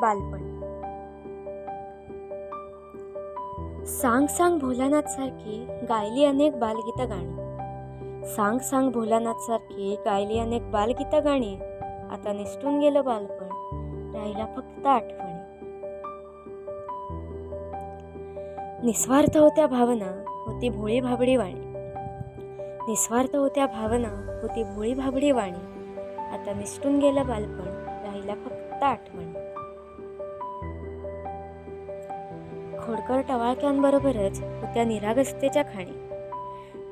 बालपण. सांग सांग भोलानाथ सारखी गायली अनेक बालगीतं गाणी. सांग सांग भोलानाथ सारखी गायली अनेक बालगीतं गाणी. आता निसटून गेलं बालपण, राहिला फक्त आठवणी. निस्वार्थ होत्या भावना, होती भोळी भाबडी वाणी. निस्वार्थ होत्या भावना, होती भोळी भाबडी वाणी. आता निसटून गेलं बालपण, राहिला फक्त आठवणी. खोडकर टवाळक्यांबरोबरच होत्या निरागसतेच्या खाणी.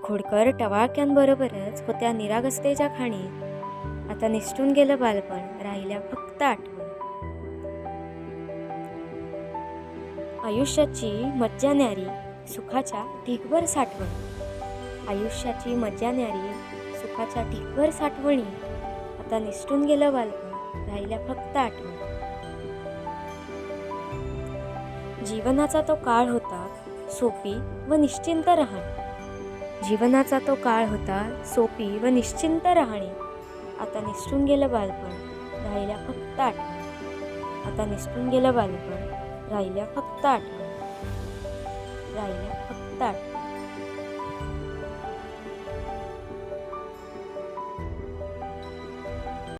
खोडकर टवाळक्यांबरोबरच होत्या निरागसतेच्या खाणी. आता निसटून गेलं बालपण, राहिल्या फक्त आठवणी. आयुष्याची मज्जा न्यारी, सुखाच्या ढीगभर साठवणी. आयुष्याची मज्जा न्यारी, सुखाच्या ढीगभर साठवणी. आता निसटून गेलं बालपण, राहिल्या फक्त आठवणी. जीवनाचा तो काळ होता सोपी व निश्चिंत राहणी. जीवनाचा तो काळ होता सोपी व निश्चिंत राहणी. आता निसटून गेलं बालपण, राहिल्या फक्त आठवणी. आता निसटून गेलं बालपण, राहिल्या फक्त आठवणी. राहिल्या फक्त आठवणी.